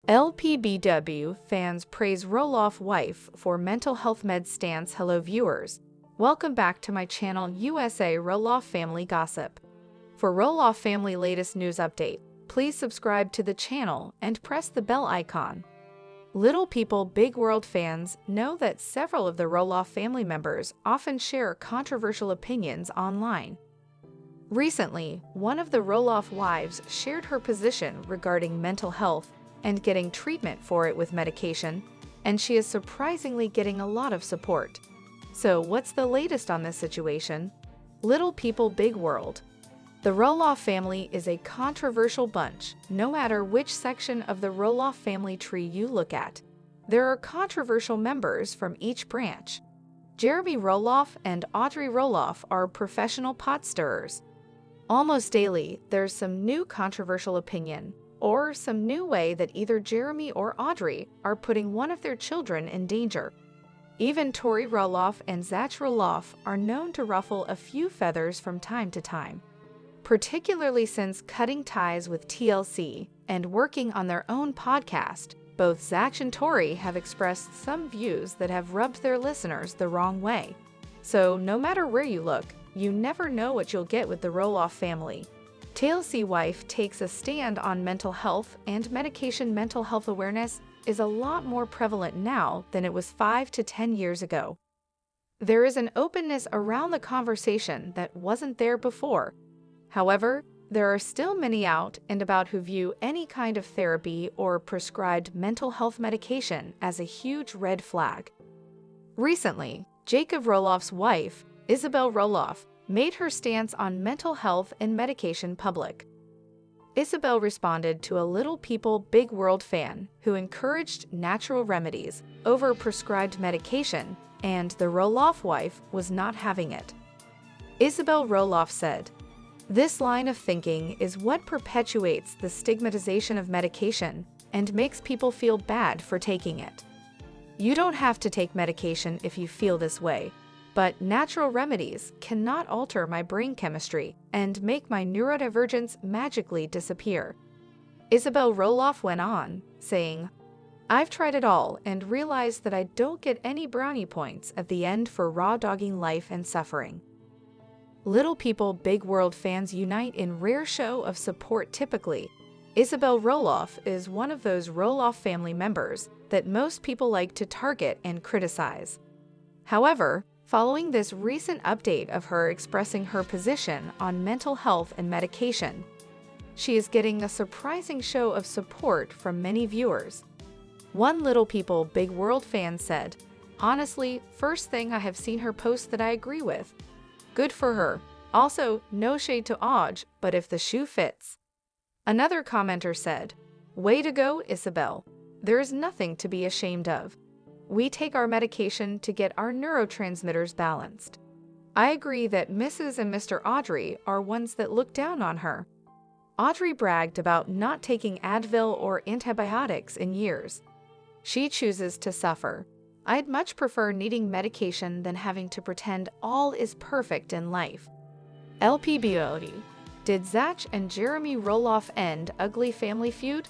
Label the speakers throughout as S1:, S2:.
S1: LPBW fans praise Roloff wife for mental health med stance. Hello viewers, welcome back to my channel USA Roloff Family Gossip. For Roloff family latest news update, please subscribe to the channel and press the bell icon. Little People Big World fans know that several of the Roloff family members often share controversial opinions online. Recently, one of the Roloff wives shared her position regarding mental health and getting treatment for it with medication, and she is surprisingly getting a lot of support. So what's the latest on this situation? Little People Big World. The Roloff family is a controversial bunch, no matter which section of the Roloff family tree you look at. There are controversial members from each branch. Jeremy Roloff and Audrey Roloff are professional pot stirrers. Almost daily, there's some new controversial opinion, or some new way that either Jeremy or Audrey are putting one of their children in danger. Even Tori Roloff and Zach Roloff are known to ruffle a few feathers from time to time, particularly since cutting ties with TLC and working on their own podcast. Both Zach and Tori have expressed some views that have rubbed their listeners the wrong way. So no matter where you look, you never know what you'll get with the Roloff family. TLC wife takes a stand on mental health and medication. Mental health awareness is a lot more prevalent now than it was 5 to 10 years ago. There is an openness around the conversation that wasn't there before. However, there are still many out and about who view any kind of therapy or prescribed mental health medication as a huge red flag. Recently, Jacob Roloff's wife, Isabel Roloff, made her stance on mental health and medication public. Isabel responded to a Little People Big World fan who encouraged natural remedies over prescribed medication, and the Roloff wife was not having it. Isabel Roloff said, "This line of thinking is what perpetuates the stigmatization of medication and makes people feel bad for taking it. You don't have to take medication if you feel this way. But natural remedies cannot alter my brain chemistry and make my neurodivergence magically disappear." Isabel Roloff went on, saying, "I've tried it all and realized that I don't get any brownie points at the end for raw dogging life and suffering." Little People Big World fans unite in rare show of support. Typically, Isabel Roloff is one of those Roloff family members that most people like to target and criticize. However, following this recent update of her expressing her position on mental health and medication, she is getting a surprising show of support from many viewers. One Little People Big World fan said, "Honestly, first thing I have seen her post that I agree with. Good for her. Also, no shade to Audrey, but if the shoe fits." Another commenter said, "Way to go, Isabel. There is nothing to be ashamed of. We take our medication to get our neurotransmitters balanced. I agree that Mrs. and Mr. Audrey are ones that look down on her." Audrey bragged about not taking Advil or antibiotics in years. She chooses to suffer. "I'd much prefer needing medication than having to pretend all is perfect in life." LPBW. Did Zach and Jeremy Roloff end ugly family feud?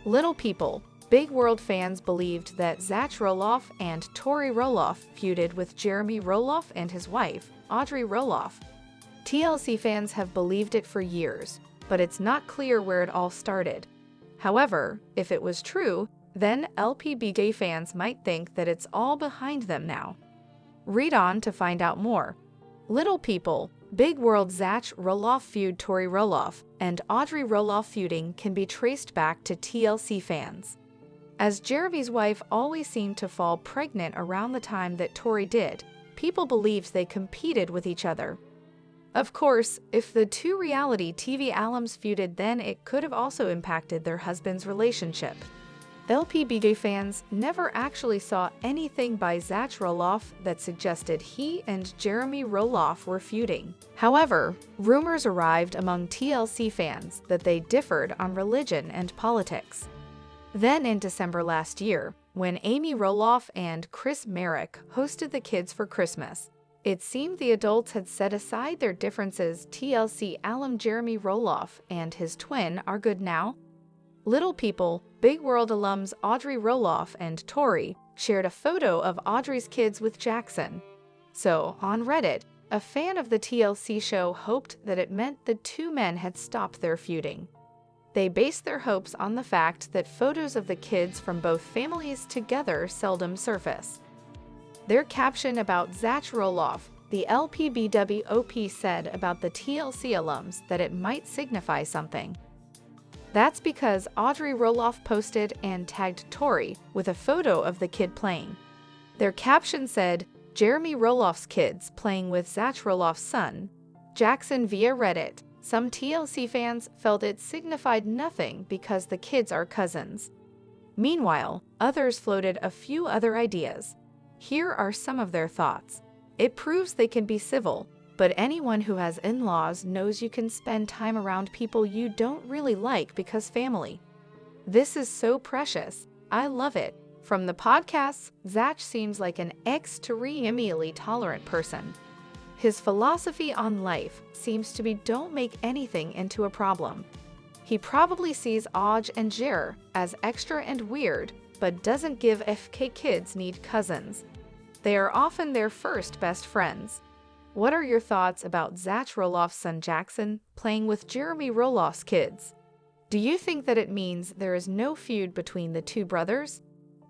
S1: Little People Big World fans believed that Zach Roloff and Tori Roloff feuded with Jeremy Roloff and his wife, Audrey Roloff. TLC fans have believed it for years, but it's not clear where it all started. However, if it was true, then LPBW fans might think that it's all behind them now. Read on to find out more. Little People Big World Zach Roloff feud. Tori Roloff and Audrey Roloff feuding can be traced back to TLC fans, as Jeremy's wife always seemed to fall pregnant around the time that Tori did. People believed they competed with each other. Of course, if the two reality TV alums feuded, then it could have also impacted their husbands' relationship. LPBW fans never actually saw anything by Zach Roloff that suggested he and Jeremy Roloff were feuding. However, rumors arrived among TLC fans that they differed on religion and politics. Then in December last year, when Amy Roloff and Chris Merrick hosted the kids for Christmas, it seemed the adults had set aside their differences. TLC alum Jeremy Roloff and his twin are good now. Little People, Big World alums Audrey Roloff and Tori shared a photo of Audrey's kids with Jackson. So, on Reddit, a fan of the TLC show hoped that it meant the two men had stopped their feuding. They based their hopes on the fact that photos of the kids from both families together seldom surface. Their caption about Zach Roloff, the LPBW OP, said about the TLC alums that it might signify something. That's because Audrey Roloff posted and tagged Tori with a photo of the kid playing. Their caption said, "Jeremy Roloff's kids playing with Zach Roloff's son, Jackson." Via Reddit, some TLC fans felt it signified nothing because the kids are cousins. Meanwhile, others floated a few other ideas. Here are some of their thoughts. It proves they can be civil, but anyone who has in-laws knows you can spend time around people you don't really like because family. This is so precious. I love it. From the podcasts, Zach seems like an extremely tolerant person. His philosophy on life seems to be don't make anything into a problem. He probably sees Aj and Jer as extra and weird, but doesn't give FK kids need cousins. They are often their first best friends. What are your thoughts about Zach Roloff's son Jackson playing with Jeremy Roloff's kids? Do you think that it means there is no feud between the two brothers?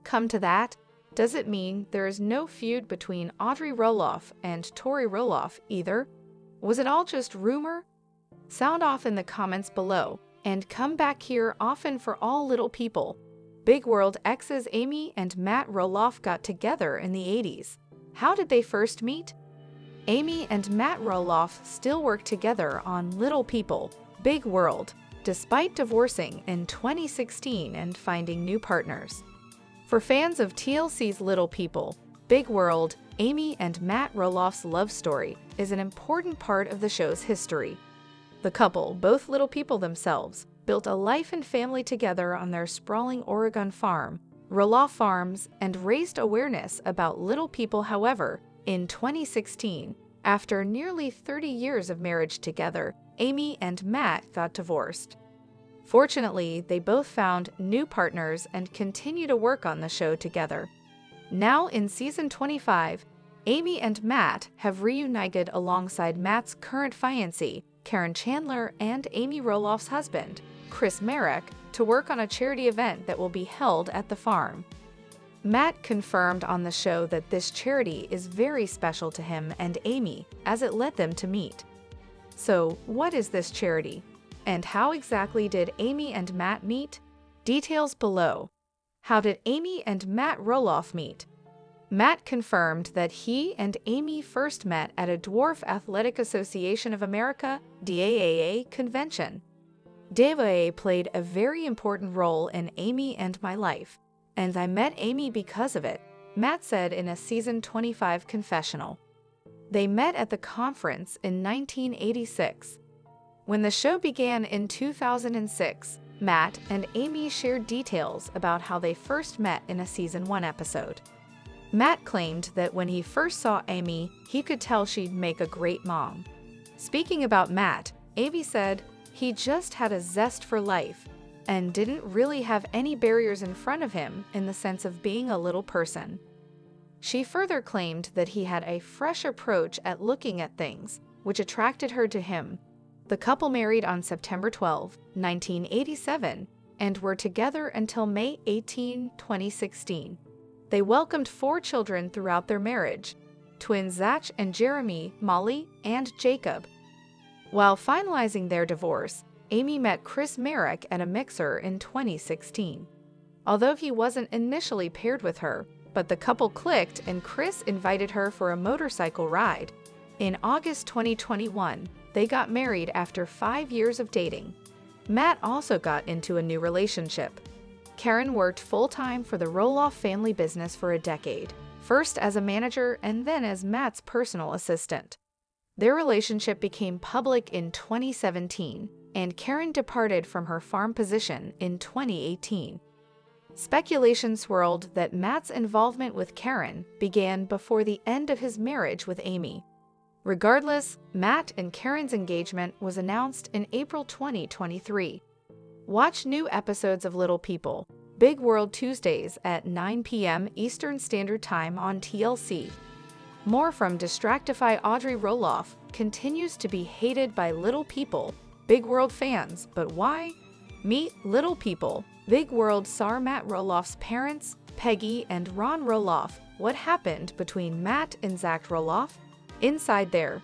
S1: Come to that, does it mean there is no feud between Audrey Roloff and Tori Roloff either? Was it all just rumor? Sound off in the comments below, and come back here often for all little people. Big World exes Amy and Matt Roloff got together in the 80s. How did they first meet? Amy and Matt Roloff still work together on Little People, Big World, despite divorcing in 2016 and finding new partners. For fans of TLC's Little People, Big World, Amy and Matt Roloff's love story is an important part of the show's history. The couple, both Little People themselves, built a life and family together on their sprawling Oregon farm, Roloff Farms, and raised awareness about Little People. However, in 2016, after nearly 30 years of marriage together, Amy and Matt got divorced. Fortunately, they both found new partners and continue to work on the show together. Now in season 25, Amy and Matt have reunited alongside Matt's current fiancée, Karen Chandler, and Amy Roloff's husband, Chris Marek, to work on a charity event that will be held at the farm. Matt confirmed on the show that this charity is very special to him and Amy, as it led them to meet. So, what is this charity? And how exactly did Amy and Matt meet? Details below. How did Amy and Matt Roloff meet? Matt confirmed that he and Amy first met at a Dwarf Athletic Association of America (DAAA) convention. DAAA played a very important role in Amy and my life, and I met Amy because of it, Matt said in a season 25 confessional. They met at the conference in 1986. When the show began in 2006, Matt and Amy shared details about how they first met in a season 1 episode. Matt claimed that when he first saw Amy, he could tell she'd make a great mom. Speaking about Matt, Amy said, "He just had a zest for life and didn't really have any barriers in front of him in the sense of being a little person." She further claimed that he had a fresh approach at looking at things, which attracted her to him. The couple married on September 12, 1987, and were together until May 18, 2016. They welcomed 4 children throughout their marriage: twins Zach and Jeremy, Molly, and Jacob. While finalizing their divorce, Amy met Chris Marek at a mixer in 2016. Although he wasn't initially paired with her, but the couple clicked and Chris invited her for a motorcycle ride. In August 2021, they got married after 5 years of dating. Matt also got into a new relationship. Karen worked full-time for the Roloff family business for a decade, first as a manager and then as Matt's personal assistant. Their relationship became public in 2017, and Karen departed from her farm position in 2018. Speculation swirled that Matt's involvement with Karen began before the end of his marriage with Amy. Regardless, Matt and Karen's engagement was announced in April 2023. Watch new episodes of Little People, Big World Tuesdays at 9 p.m. Eastern Standard Time on TLC. More from Distractify. Audrey Roloff continues to be hated by Little People, Big World fans, but why? Meet Little People, Big World star Matt Roloff's parents, Peggy and Ron Roloff. What happened between Matt and Zach Roloff? Inside their